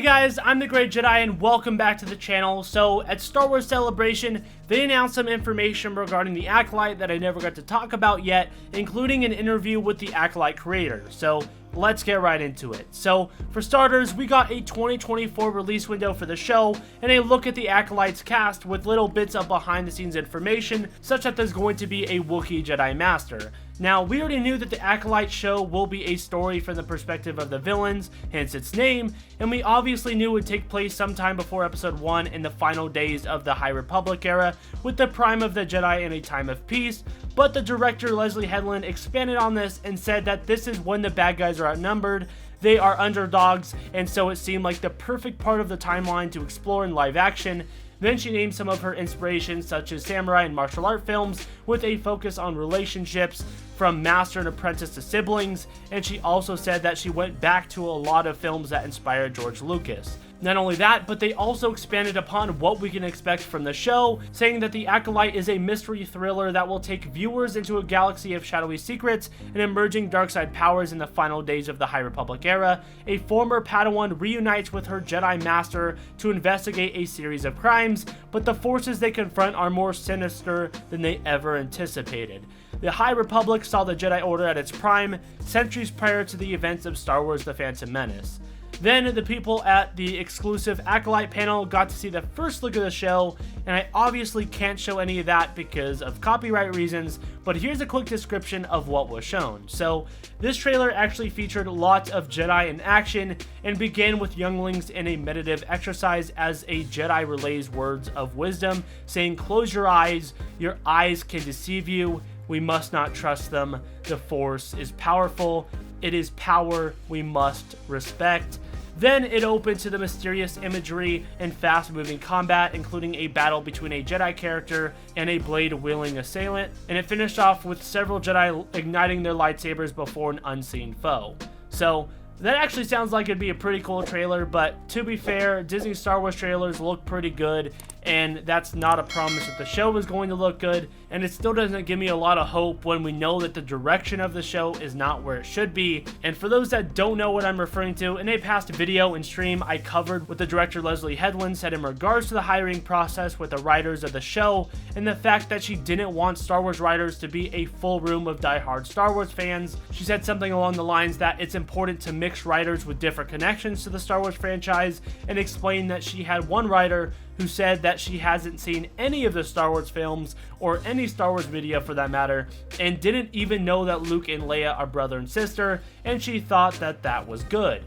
guys, I'm the Great Jedi and welcome back to the channel. So at Star Wars Celebration, they announced some information regarding the Acolyte that I never got to talk about yet, including an interview with the Acolyte creator. So let's get right into it. So for starters, we got a 2024 release window for the show and a look at the Acolyte's cast with little bits of behind the scenes information, such that there's going to be a Wookiee Jedi Master. Now, we already knew that the Acolyte show will be a story from the perspective of the villains, hence its name, and we obviously knew it would take place sometime before Episode 1 in the final days of the High Republic era, with the prime of the Jedi in a time of peace, but the director Leslie Headland expanded on this and said that this is when the bad guys are outnumbered, they are underdogs, and so it seemed like the perfect part of the timeline to explore in live action. Then she named some of her inspirations, such as samurai and martial art films, with a focus on relationships from master and apprentice to siblings, and she also said that she went back to a lot of films that inspired George Lucas. Not only that, but they also expanded upon what we can expect from the show, saying that the Acolyte is a mystery thriller that will take viewers into a galaxy of shadowy secrets and emerging dark side powers in the final days of the High Republic era. A former Padawan reunites with her Jedi Master to investigate a series of crimes, but the forces they confront are more sinister than they ever anticipated. The High Republic saw the Jedi Order at its prime, centuries prior to the events of Star Wars The Phantom Menace. Then the people at the exclusive Acolyte panel got to see the first look of the show, and I obviously can't show any of that because of copyright reasons, but here's a quick description of what was shown. So this trailer actually featured lots of Jedi in action and began with younglings in a meditative exercise as a Jedi relays words of wisdom, saying, "Close your eyes can deceive you, we must not trust them, the Force is powerful, it is power we must respect." Then it opened to the mysterious imagery and fast-moving combat, including a battle between a Jedi character and a blade-wielding assailant, and it finished off with several Jedi igniting their lightsabers before an unseen foe. So that actually sounds like it'd be a pretty cool trailer, but to be fair, Disney Star Wars trailers look pretty good, and that's not a promise that the show is going to look good, and it still doesn't give me a lot of hope when we know that the direction of the show is not where it should be. And for those that don't know what I'm referring to, in a past video and stream I covered what the director Leslie Headland said in regards to the hiring process with the writers of the show, and the fact that she didn't want Star Wars writers to be a full room of die-hard Star Wars fans. She said something along the lines that it's important to mix writers with different connections to the Star Wars franchise, and explained that she had one writer who said that she hasn't seen any of the Star Wars films, or any Star Wars media for that matter, and didn't even know that Luke and Leia are brother and sister, and she thought that that was good.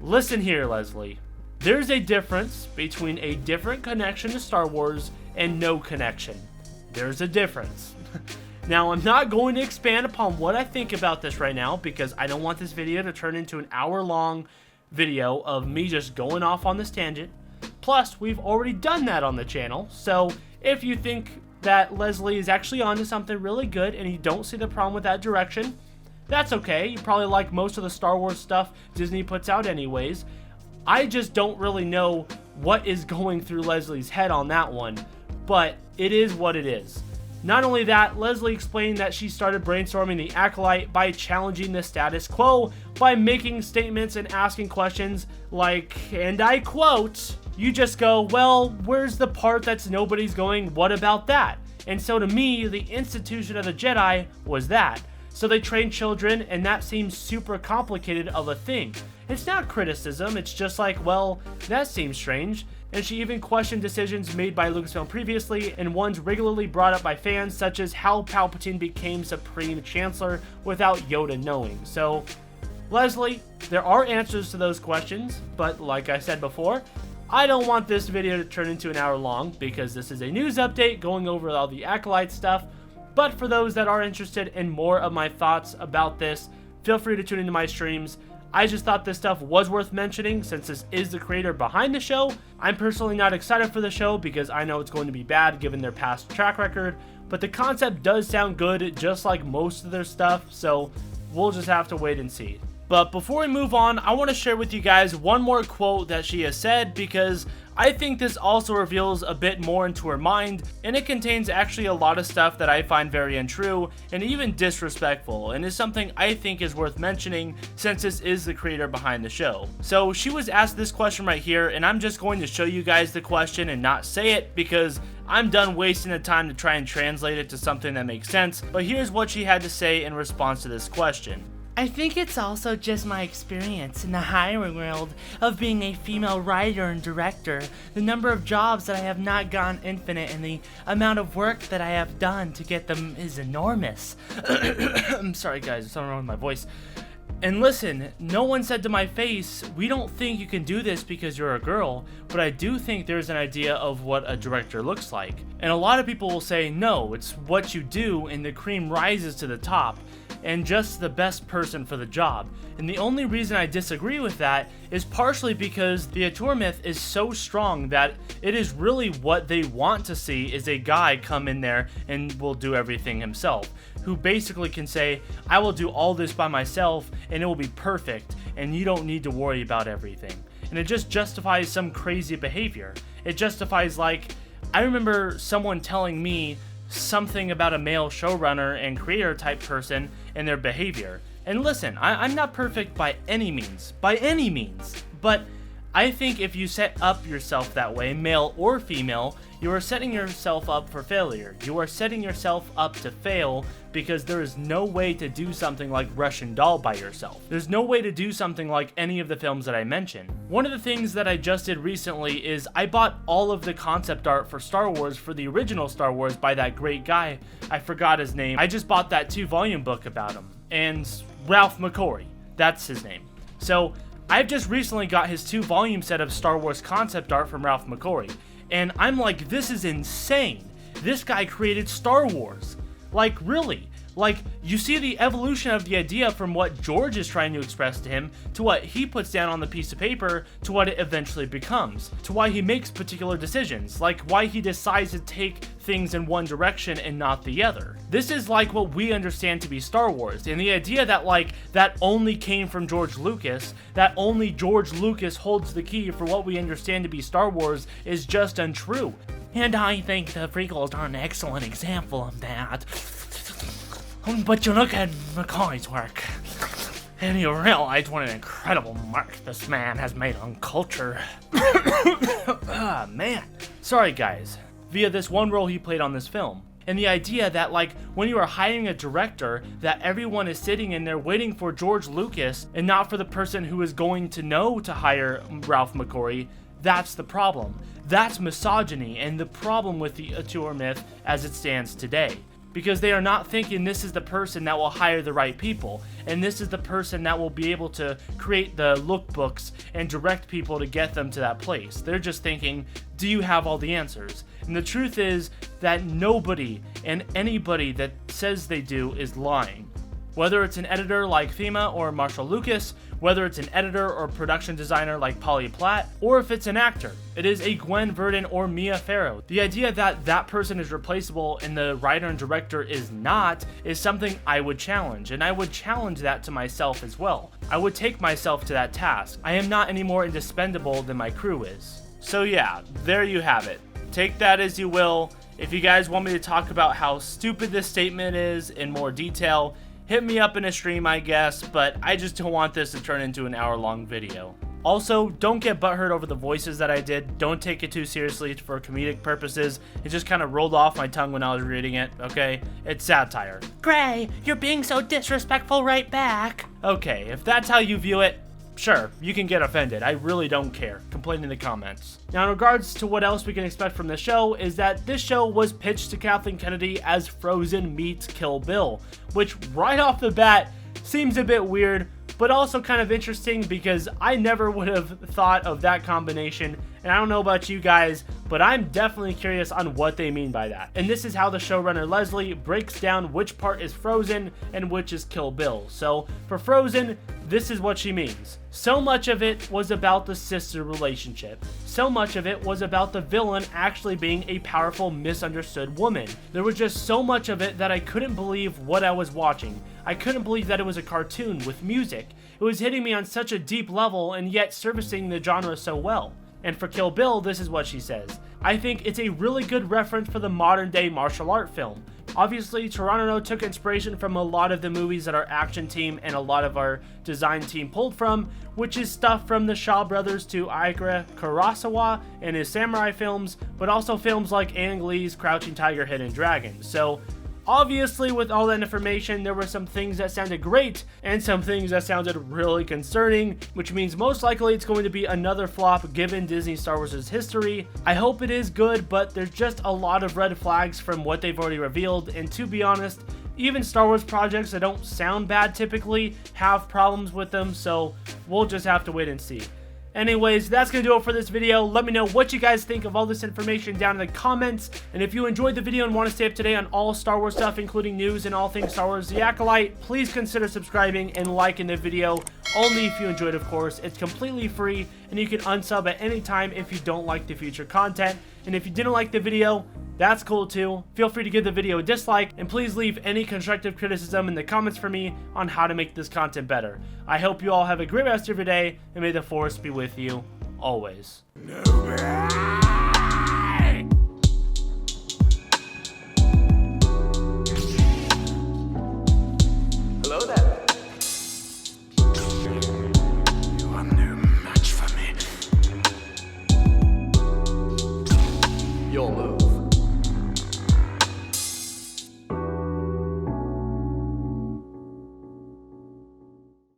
Listen here, Leslie. There's a difference between a different connection to Star Wars and no connection. There's a difference. Now, I'm not going to expand upon what I think about this right now, because I don't want this video to turn into an hour-long video of me just going off on this tangent. Plus, we've already done that on the channel, so if you think that Leslie is actually onto something really good and you don't see the problem with that direction, that's okay. You probably like most of the Star Wars stuff Disney puts out anyways. I just don't really know what is going through Leslie's head on that one, but it is what it is. Not only that, Leslie explained that she started brainstorming the Acolyte by challenging the status quo by making statements and asking questions like, and I quote, "You just go, well, where's the part that's nobody's going, what about that?" And so to me, the institution of the Jedi was that. So they train children, and that seems super complicated of a thing. It's not criticism, it's just like, well, that seems strange. And she even questioned decisions made by Lucasfilm previously, and ones regularly brought up by fans, such as how Palpatine became Supreme Chancellor without Yoda knowing. So, Leslie, there are answers to those questions, but like I said before, I don't want this video to turn into an hour long, because this is a news update going over all the Acolyte stuff. But for those that are interested in more of my thoughts about this, feel free to tune into my streams. I just thought this stuff was worth mentioning since this is the creator behind the show. I'm personally not excited for the show because I know it's going to be bad given their past track record, but the concept does sound good just like most of their stuff, so we'll just have to wait and see. But before we move on, I want to share with you guys one more quote that she has said, because I think this also reveals a bit more into her mind, and it contains actually a lot of stuff that I find very untrue and even disrespectful, and is something I think is worth mentioning since this is the creator behind the show. So she was asked this question right here, and I'm just going to show you guys the question and not say it because I'm done wasting the time to try and translate it to something that makes sense. But here's what she had to say in response to this question. I think it's also just my experience in the hiring world of being a female writer and director. The number of jobs that I have not gone infinite, and the amount of work that I have done to get them is enormous. I'm sorry guys, there's something wrong with my voice. And listen, no one said to my face, we don't think you can do this because you're a girl, but I do think there's an idea of what a director looks like. And a lot of people will say, no, it's what you do and the cream rises to the top, and just the best person for the job. And the only reason I disagree with that is partially because the auteur myth is so strong that it is really what they want to see is a guy come in there and will do everything himself, who basically can say, I will do all this by myself and it will be perfect and you don't need to worry about everything. And it just justifies some crazy behavior. It justifies, like, I remember someone telling me something about a male showrunner and creator type person and their behavior. And listen, I'm not perfect by any means, but I think if you set up yourself that way, male or female, you are setting yourself up for failure. You are setting yourself up to fail because there is no way to do something like Russian Doll by yourself. There's no way to do something like any of the films that I mentioned. One of the things that I just did recently is I bought all of the concept art for Star Wars, for the original Star Wars, by that great guy. I forgot his name. I just bought that 2-volume book about him. And Ralph McQuarrie, that's his name. So I've just recently got his 2-volume set of Star Wars concept art from Ralph McQuarrie, and I'm like, this is insane. This guy created Star Wars. Like, really? Like, you see the evolution of the idea from what George is trying to express to him, to what he puts down on the piece of paper, to what it eventually becomes, to why he makes particular decisions, like why he decides to take things in one direction and not the other. This is like what we understand to be Star Wars, and the idea that, like, that only came from George Lucas, that only George Lucas holds the key for what we understand to be Star Wars, is just untrue. And I think the prequels are an excellent example of that. But you look at McCoy's work, and you realize what an incredible mark this man has made on culture. Ah, man. Sorry guys. Via this one role he played on this film. And the idea that, like, when you are hiring a director, that everyone is sitting in there waiting for George Lucas and not for the person who is going to know to hire Ralph McQuarrie, that's the problem. That's misogyny and the problem with the auteur myth as it stands today. Because they are not thinking this is the person that will hire the right people, and this is the person that will be able to create the lookbooks and direct people to get them to that place. They're just thinking, do you have all the answers? And the truth is that nobody and anybody that says they do is lying. Whether it's an editor like Thema or Marshall Lucas, whether it's an editor or production designer like Polly Platt, or if it's an actor, it is a Gwen Verdon or Mia Farrow. The idea that that person is replaceable and the writer and director is not is something I would challenge, and I would challenge that to myself as well. I would take myself to that task. I am not any more indispensable than my crew is. So yeah, there you have it. Take that as you will. If you guys want me to talk about how stupid this statement is in more detail, hit me up in a stream, I guess, but I just don't want this to turn into an hour-long video. Also, don't get butthurt over the voices that I did. Don't take it too seriously for comedic purposes. It just kind of rolled off my tongue when I was reading it, okay? It's satire. Gray, you're being so disrespectful right back. Okay, if that's how you view it, sure, you can get offended. I really don't care. Complain in the comments. Now, in regards to what else we can expect from the show, is that this show was pitched to Kathleen Kennedy as Frozen meets Kill Bill, which right off the bat seems a bit weird, but also kind of interesting because I never would have thought of that combination, and I don't know about you guys, but I'm definitely curious on what they mean by that. And this is how the showrunner Leslie breaks down which part is Frozen and which is Kill Bill. So for Frozen, this is what she means. So much of it was about the sister relationship. So much of it was about the villain actually being a powerful, misunderstood woman. There was just so much of it that I couldn't believe what I was watching. I couldn't believe that it was a cartoon with music. It it was hitting me on such a deep level and yet servicing the genre so well. And for Kill Bill, this is what she says. I think it's a really good reference for the modern day martial art film. Obviously, Toronto took inspiration from a lot of the movies that our action team and a lot of our design team pulled from, which is stuff from the Shaw brothers to Akira Kurosawa and his samurai films, but also films like Ang Lee's Crouching Tiger, Hidden Dragon. So obviously, with all that information, there were some things that sounded great and some things that sounded really concerning, which means most likely it's going to be another flop given Disney Star Wars' history. I hope it is good, but there's just a lot of red flags from what they've already revealed, and to be honest, even Star Wars projects that don't sound bad typically have problems with them, so we'll just have to wait and see. Anyways, that's going to do it for this video. Let me know what you guys think of all this information down in the comments. And if you enjoyed the video and want to stay up to date on all Star Wars stuff, including news and all things Star Wars The Acolyte, please consider subscribing and liking the video. Only if you enjoyed, of course. It's completely free, and you can unsub at any time if you don't like the future content. And if you didn't like the video, that's cool too. Feel free to give the video a dislike, and please leave any constructive criticism in the comments for me on how to make this content better. I hope you all have a great rest of your day, and may the Force be with you always. No.